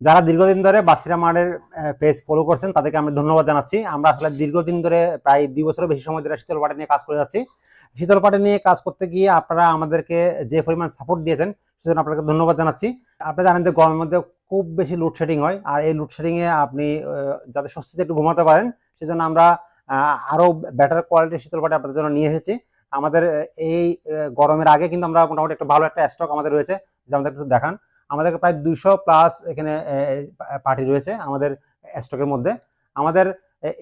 যারা দীর্ঘদিন ধরে বাসিরা মার্টের পেজ ফলো করছেন তাদেরকে আমি ধন্যবাদ জানাচ্ছি। আমরা আসলে দীর্ঘদিন ধরে প্রায় 2 বছরের বেশি সময় ধরে শীতল পাটি নিয়ে কাজ করে যাচ্ছি। শীতল পাটি নিয়ে কাজ করতে গিয়ে আপনারা আমাদেরকে যে পরিমাণ সাপোর্ট দিয়েছেন সেজন্য আপনাকে ধন্যবাদ জানাচ্ছি। আপনারা জানেন যে গরমের মধ্যে খুব বেশি লোডশেডিং হয়, আর এই লোডশেডিংয়ে আপনি যাতে স্বস্তিতে একটু ঘুমাতে পারেন সেজন্য আমরা আরও বেটার কোয়ালিটির শীতল পাটি আপনাদের জন্য নিয়ে এসেছি। আমাদের এই গরমের আগে কিন্তু আমরা মোটামুটি একটা ভালো একটা স্টক আমাদের রয়েছে, যে আমাদের একটু দেখান। আমাদের প্রায় 200 প্লাস এখানে পার্টি রয়েছে আমাদের স্টকের মধ্যে। আমাদের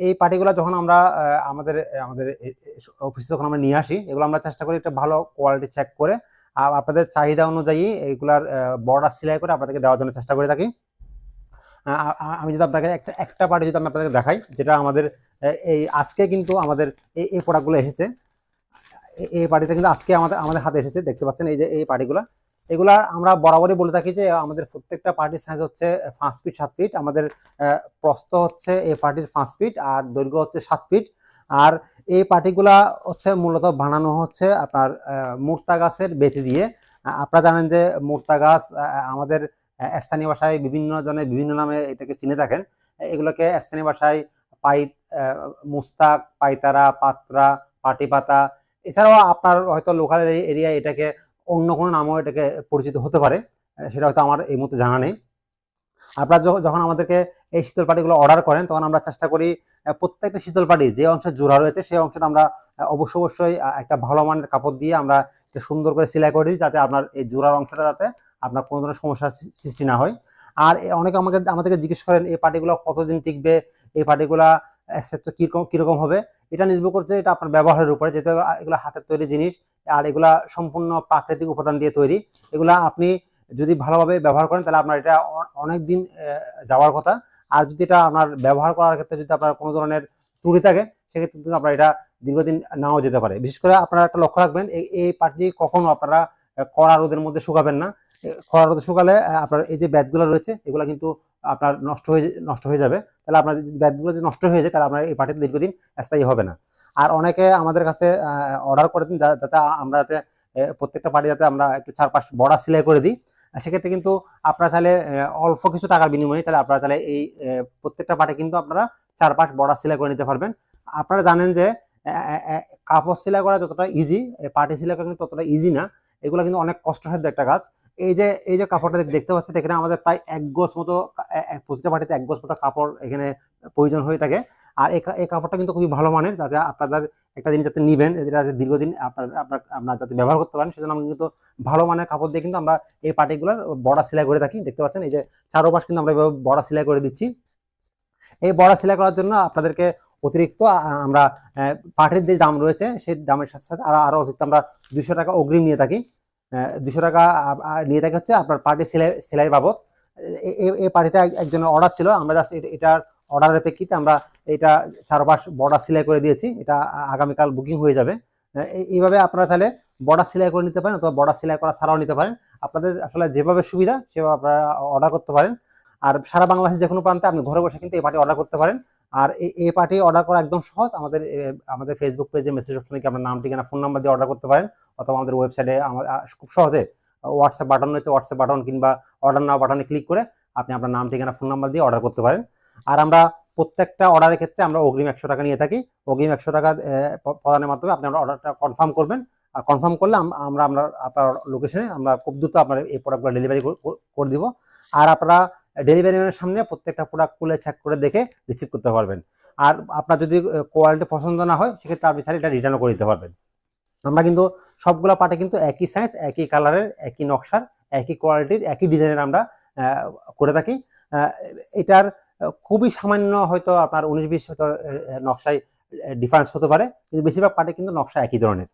এই পার্টিগুলো যখন আমরা আমাদের আমাদের অফিসে যখন আমরা নিয়ে আসি, এগুলো আমরা চেষ্টা করি একটা ভালো কোয়ালিটি চেক করে আপনাদের চাহিদা অনুযায়ী এইগুলার বর্ডার সেলাই করে আপনাদেরকে দেওয়ার জন্য চেষ্টা করে থাকি। আমি যদি আপনাকে একটা পার্টি যদি আমি আপনাদেরকে দেখাই, যেটা আমাদের এই আজকে কিন্তু আমাদের এই প্রোডাক্টগুলো এসেছে। এই পার্টিটা কিন্তু আজকে আমাদের হাতে এসেছে, দেখতে পাচ্ছেন এই যে এই পার্টিগুলো। এগুলা আমরা বরাবরই বলে থাকি যে আমাদের প্রত্যেকটা পার্টির সাইজ হচ্ছে 5 ফিট 7 ফিট। আমাদের প্রস্থ হচ্ছে এই পার্টির 5 ফিট আর দৈর্ঘ্য হচ্ছে 7 ফিট। আর এই পার্টিগুলা হচ্ছে মূলত বানানো হচ্ছে আপনার মুর্তা গাছের বেতি দিয়ে। আপনারা জানেন যে মুর্তা গাছ আমাদের স্থানীয় ভাষায় বিভিন্ন জনে বিভিন্ন নামে এটাকে চিনে থাকেন। এগুলোকে স্থানীয় ভাষায় মুস্তাক, পাইতারা, পাত্রা, পাটি পাতা, এছাড়াও আপনার হয়তো লোকাল এরিয়া এটাকে অন্য কোনো নামও এটাকে পরিচিত হতে পারে, সেটা হয়তো আমার এই মুহূর্তে জানা নেই। আপনারা যখন আমাদেরকে এই শীতল পাটিগুলো অর্ডার করেন তখন আমরা চেষ্টা করি প্রত্যেকটা শীতল পাটি যে অংশে জোড়া রয়েছে সেই অংশটা আমরা অবশ্যই একটা ভালো মানের কাপড় দিয়ে আমরা সুন্দর করে সেলাই করে দিই, যাতে আপনার এই জোড়ার অংশটা যাতে আপনার কোনো ধরনের সমস্যার সৃষ্টি না হয়। আর অনেকে আমাদেরকে জিজ্ঞেস করেন এই পাটিগুলো কতদিন টিকবে, এই পাটিগুলা কিরকম হবে। এটা নির্ভর করছে এটা আপনার ব্যবহারের উপরে, যেহেতু এগুলো হাতের তৈরি জিনিস আর এগুলা সম্পূর্ণ প্রাকৃতিক উপাদান দিয়ে তৈরি। এগুলা আপনি যদি ভালোভাবে ব্যবহার করেন তাহলে আপনার এটা অনেক দিন যাওয়ার কথা। আর যদি এটা আপনার ব্যবহার করার ক্ষেত্রে যদি আপনার কোনো ধরনের ত্রুটি থাকে সেক্ষেত্রে কিন্তু আপনার এটা দীর্ঘদিন নাও যেতে পারে। বিশেষ করে আপনারা একটা লক্ষ্য রাখবেন, এই পাটি কখনো আপনারা কড়া রোদের মধ্যে শুকাবেন না। কড়া রোদে শুকালে আপনার এই যে ব্যাতগুলো রয়েছে এগুলো কিন্তু আপনার নষ্ট হয়ে যাবে। তাহলে আপনার যদি ব্যাতগুলো যদি নষ্ট হয়ে যায় তাহলে আপনার এই পাটিতে দীর্ঘদিন স্থায়ী হবে না। আর অনেকে আমাদের কাছে অর্ডার করে দিন যাতে আমরা যাতে প্রত্যেকটা পাটি যাতে আমরা একটু 4-5 বর্ডার সেলাই করে দিই। সেক্ষেত্রে কিন্তু আপনারা চাইলে অল্প কিছু টাকার বিনিময়ে তাহলে আপনারা চাইলে এই প্রত্যেকটা পাটে কিন্তু আপনারা 4-5 বর্ডার সেলাই করে নিতে পারবেন। আপনারা জানেন যে কাপড় সেলাই করা যতটা ইজি, পাটি সেলাই করা কিন্তু ততটা ইজি না। এগুলো কিন্তু অনেক কষ্টসাধ্য একটা কাজ। এই যে কাপড়টা দেখতে পাচ্ছেন, এখানে আমাদের প্রায় 1 গজ মতো, প্রতিটা পাটিতে 1 গজ মতো কাপড় এখানে প্রয়োজন হয়ে থাকে। আর এই কাপড়টা কিন্তু খুবই ভালো মানের, যাতে আপনাদের একটা জিনিস যাতে নিবেন যাতে দীর্ঘদিন আপনার যাতে ব্যবহার করতে পারেন সেজন্য আমরা কিন্তু ভালো মানের কাপড় দিয়ে কিন্তু আমরা এই পাটিগুলোর বর্ডার সেলাই করে থাকি। দেখতে পাচ্ছেন এই যে চারোপাশ কিন্তু আমরা এভাবে বর্ডার সেলাই করে দিচ্ছি। এই বর্ডার সেলাই করার জন্য আপনাদেরকে অতিরিক্ত আমরা পাটির যে দাম রয়েছে সেই দামের সাথে সাথে আরো অতিরিক্ত আমরা 200 টাকা অগ্রিম নিয়ে থাকি। 200 টাকা নিয়ে থাকি হচ্ছে আপনার পাটি সেলাই বাবদ। এই পাটিটা একজনের অর্ডার ছিল, আমরা জাস্ট এটার অর্ডারের প্রেক্ষিতে আমরা এটা চারপাশ বর্ডার সেলাই করে দিয়েছি। এটা আগামীকাল বুকিং হয়ে যাবে। এইভাবে আপনারা চাইলে বর্ডার সেলাই করে নিতে পারেন অথবা বর্ডার সেলাই করা ছাড়াও নিতে পারেন। আপনাদের আসলে যেভাবে সুবিধা সেভাবে আপনারা অর্ডার করতে পারেন। আর সারা বাংলাদেশের যে কোনো প্রান্তে আপনি ঘরে বসে কিন্তু এই পার্টি অর্ডার করতে পারেন। আর এই পার্টি অর্ডার করা একদম সহজ। আমাদের ফেসবুক পেজে মেসেজ অপশনে আপনার নাম, ঠিকানা, ফোন নাম্বার দিয়ে অর্ডার করতে পারেন, অথবা আমাদের ওয়েবসাইটে খুব সহজে হোয়াটসঅ্যাপ বাটন রয়েছে, হোয়াটসঅ্যাপ বাটন কিংবা অর্ডার নাও বাটনে ক্লিক করে আপনি আপনার নাম, ঠিকানা, ফোন নাম্বার দিয়ে অর্ডার করতে পারেন। আর আমরা প্রত্যেকটা অর্ডারের ক্ষেত্রে আমরা অগ্রিম 100 টাকা নিয়ে থাকি। অগ্রিম 100 টাকা প্রদানের মাধ্যমে আপনি আপনার অর্ডারটা কনফার্ম করবেন। আর কনফার্ম করলে আমরা আপনার লোকেশনে আমরা খুব দ্রুত আপনার এই প্রোডাক্টগুলো ডেলিভারি করে দিব। আর আপনারা ডেলিভারি ম্যানের সামনে প্রত্যেকটা প্রোডাক্ট খুলে চেক করে দেখে রিসিভ করতে পারবেন। আর আপনার যদি কোয়ালিটি পছন্দ না হয় সেক্ষেত্রে আপনি চাইলে এটা রিটার্নও করে দিতে পারবেন। আমরা কিন্তু সবগুলো পার্টে কিন্তু একই সাইজ, একই কালারের, একই নকশার, একই কোয়ালিটির, একই ডিজাইনের আমরা করে থাকি। এটার খুবই সামান্য হয়তো আপনার 19-20 হয়তো নকশায় ডিফারেন্স হতে পারে, কিন্তু বেশিরভাগ পার্টে কিন্তু নকশা একই ধরনের।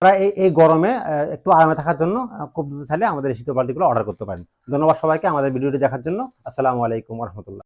আপনারা এই গরমে একটু আরামে থাকার জন্য খুব চাইলে আমাদের শীতল পাটিগুলো অর্ডার করতে পারেন। ধন্যবাদ সবাইকে আমাদের ভিডিওটি দেখার জন্য। আসসালামু আলাইকুম ওয়া রাহমাতুল্লাহ।